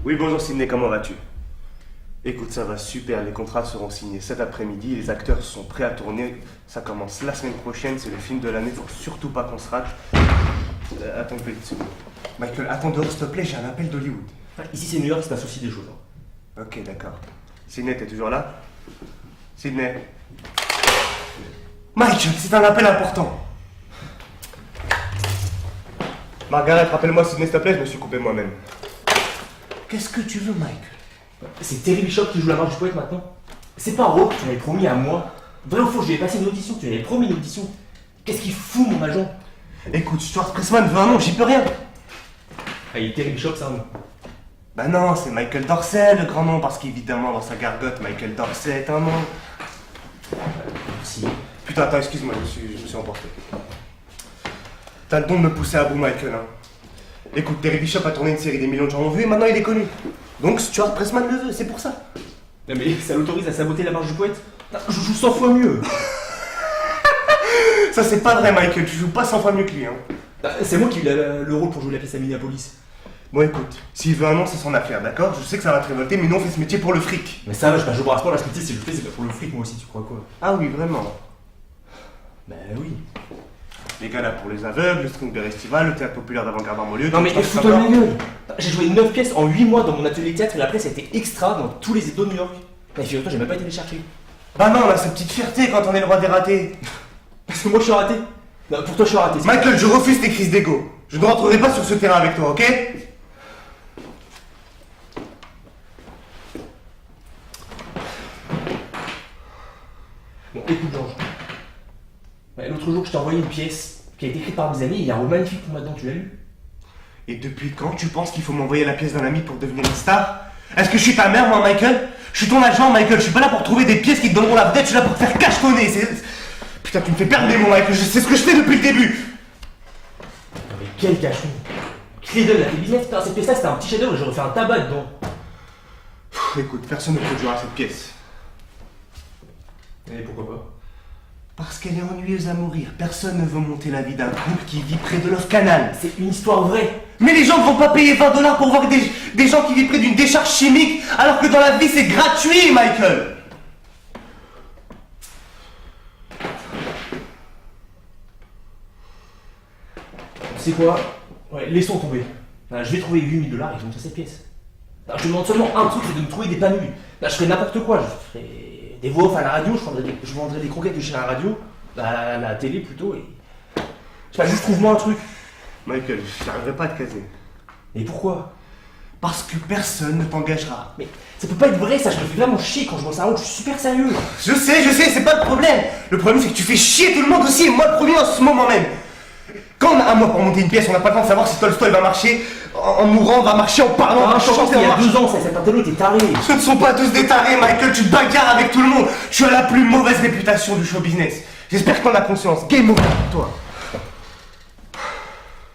Oui, bonjour Sydney, comment vas-tu? Écoute, ça va super, les contrats seront signés cet après-midi, les acteurs sont prêts à tourner, ça commence la semaine prochaine, c'est le film de l'année, faut surtout pas qu'on se rate. Attends une petite seconde. Michael, attends dehors s'il te plaît, j'ai un appel d'Hollywood. Ici c'est New York, il se passe aussi des choses. Ok, d'accord. Sydney, t'es toujours là? Sydney? Michael, c'est un appel important. Margaret, rappelle-moi Sydney s'il te plaît, je me suis coupé moi-même. Qu'est-ce que tu veux, Michael? C'est Terry Bishop qui joue la marche du poète maintenant. C'est pas Rock que tu m'avais promis à moi. Vrai ou faux, je lui ai passé une audition, tu m'avais promis une audition. Qu'est-ce qu'il fout mon agent? Écoute, Stuart Pressman veut un nom, j'y peux rien. Ah, il est Terry Bishop, c'est un nom. Bah non, c'est Michael Dorsey, le grand nom, parce qu'évidemment, dans sa gargote, Michael Dorsey est un nom. Merci. Putain, attends, excuse-moi, je me suis emporté. T'as le don de me pousser à bout, Michael, hein. Écoute, Terry Bishop a tourné une série, des millions de gens l'ont vu, et maintenant il est connu. Donc Stuart Pressman le veut, c'est pour ça. Non mais ça l'autorise à saboter la marche du poète? Je joue 100 fois mieux. Ça, c'est pas vrai, Michael, tu joues pas 100 fois mieux que lui, hein. C'est moi qui ai eu le rôle pour jouer la pièce à Minneapolis. Bon, écoute, s'il veut un nom, c'est son affaire, d'accord? Je sais que ça va te révolter, mais nous, on fait ce métier pour le fric. Mais ça va, je vais pas jouer à sport, la splittie, si je le fais, c'est pas pour le fric, moi aussi, tu crois quoi? Ah oui, vraiment. Bah oui. Les gars là pour les aveugles, le String Festival, le théâtre populaire d'avant-garde en banlieue. Non mais fous-toi ma gueule. J'ai joué 9 pièces en 8 mois dans mon atelier de théâtre et après ça a été extra dans tous les états de New York. Mais figure-toi, j'ai même pas été les chercher. Bah non, on a cette petite fierté quand on est le roi des ratés. Parce que moi je suis raté. Non, pour toi je suis raté. Michael, je refuse tes crises d'ego. Je ne rentrerai pas sur ce terrain avec toi, ok? Bon, écoute Georges. L'autre jour je t'ai envoyé une pièce qui a été écrite par mes amis et il y a un mot magnifique pour moi dedans, tu l'as lu? Et depuis quand tu penses qu'il faut m'envoyer la pièce d'un ami pour devenir une star? Est-ce que je suis ta mère, moi, Michael? Je suis ton agent, Michael. Je suis pas là pour trouver des pièces qui te donneront la vedette. Je suis là pour te faire cachetonner. Putain, tu me fais perdre les mots, Michael. C'est ce que je fais depuis le début. Non mais quel cachon. Qui les donne la business? Putain, cette pièce-là c'était un petit chef-d'œuvre et j'aurais fait un tabac dedans. Écoute, personne ne peut jouer à cette pièce. Et pourquoi pas? Parce qu'elle est ennuyeuse à mourir. Personne ne veut monter la vie d'un couple qui vit près de Love Canal. C'est une histoire vraie. Mais les gens ne vont pas payer 20 $ pour voir des gens qui vivent près d'une décharge chimique, alors que dans la vie c'est gratuit, Michael. Tu sais quoi? Ouais, laissons tomber. Je vais trouver 8 000 $ et je monterai cette pièce. Je te demande seulement un truc, c'est de me trouver des panouilles. Je ferai n'importe quoi. Je ferai des voix off à la radio, je vendrai des croquettes de chien à la radio, à la télé plutôt, et... Je sais pas, juste trouve-moi un truc. Michael, j'arriverai pas à te caser. Et pourquoi? Parce que personne ne t'engagera. Mais ça peut pas être vrai ça, je me fais vraiment chier quand je bosse un rôle, je suis super sérieux. Je sais, c'est pas le problème. Le problème c'est que tu fais chier tout le monde aussi, et moi le premier en ce moment même. Quand on a un mois pour monter une pièce, on n'a pas le temps de savoir si Tolstoy va marcher en mourant, va marcher en parlant, Ah, va chanter il y en a marchant. 2 ans, cet intello t'es taré. Ce ne sont pas tous des tarés, Michael, tu te bagarres avec tout le monde. Tu as la plus mauvaise réputation du show business. J'espère que t'en as conscience. Game over pour toi.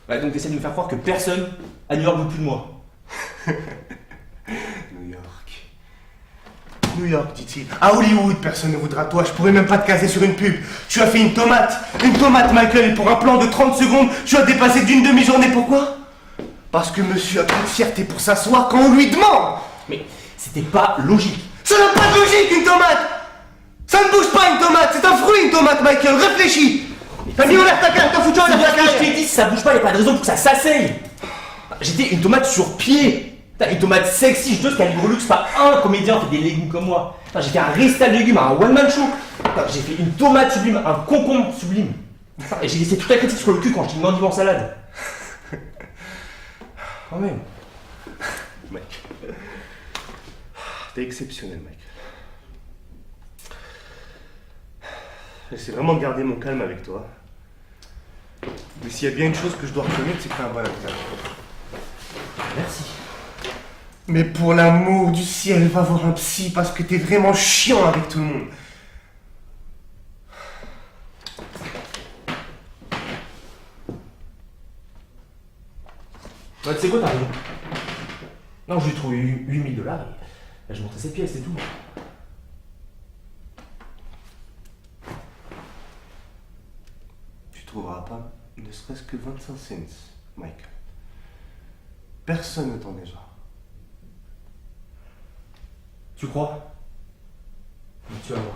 Ouais, donc t'essaies de me faire croire que personne à New York veut plus de moi. New York, dit-il. À Hollywood, personne ne voudra de toi. Je pourrais même pas te caser sur une pub. Tu as fait une tomate. Une tomate, Michael. Et pour un plan de 30 secondes, tu as dépassé d'une demi-journée. Pourquoi? Parce que monsieur a trop de fierté pour s'asseoir quand on lui demande. Mais c'était pas logique. Ça n'a pas de logique, une tomate. Ça ne bouge pas, une tomate. C'est un fruit, une tomate, Michael. Réfléchis. T'as mis en l'air ta carte, t'as foutu en l'air ta C'est ce que je carte. t'ai dit, si ça bouge pas, y a pas de raison pour que ça s'asseye. J'étais une tomate sur pied. Une tomate sexy, je te calibre luxe, pas un comédien fait des légumes comme moi. J'ai fait un récital de légumes, un one-man show. J'ai fait une tomate sublime, un concombre sublime. Et j'ai laissé toute la critique sur le cul quand je t'ai mangé en salade. Quand même. Mec. T'es exceptionnel, mec. J'essaie vraiment de garder mon calme avec toi. Mais s'il y a bien une chose que je dois reconnaître, c'est que t'es un bon acteur. Merci. Mais pour l'amour du ciel, va voir un psy parce que t'es vraiment chiant avec tout le monde. Ouais, tu sais quoi, t'as raison. Non, je lui ai trouvé 8 000 $ et je montrais cette pièce, c'est tout. Tu trouveras pas ne serait-ce que 25 cents, Michael. Personne ne t'engagera. Tu crois? Mais tu vas voir.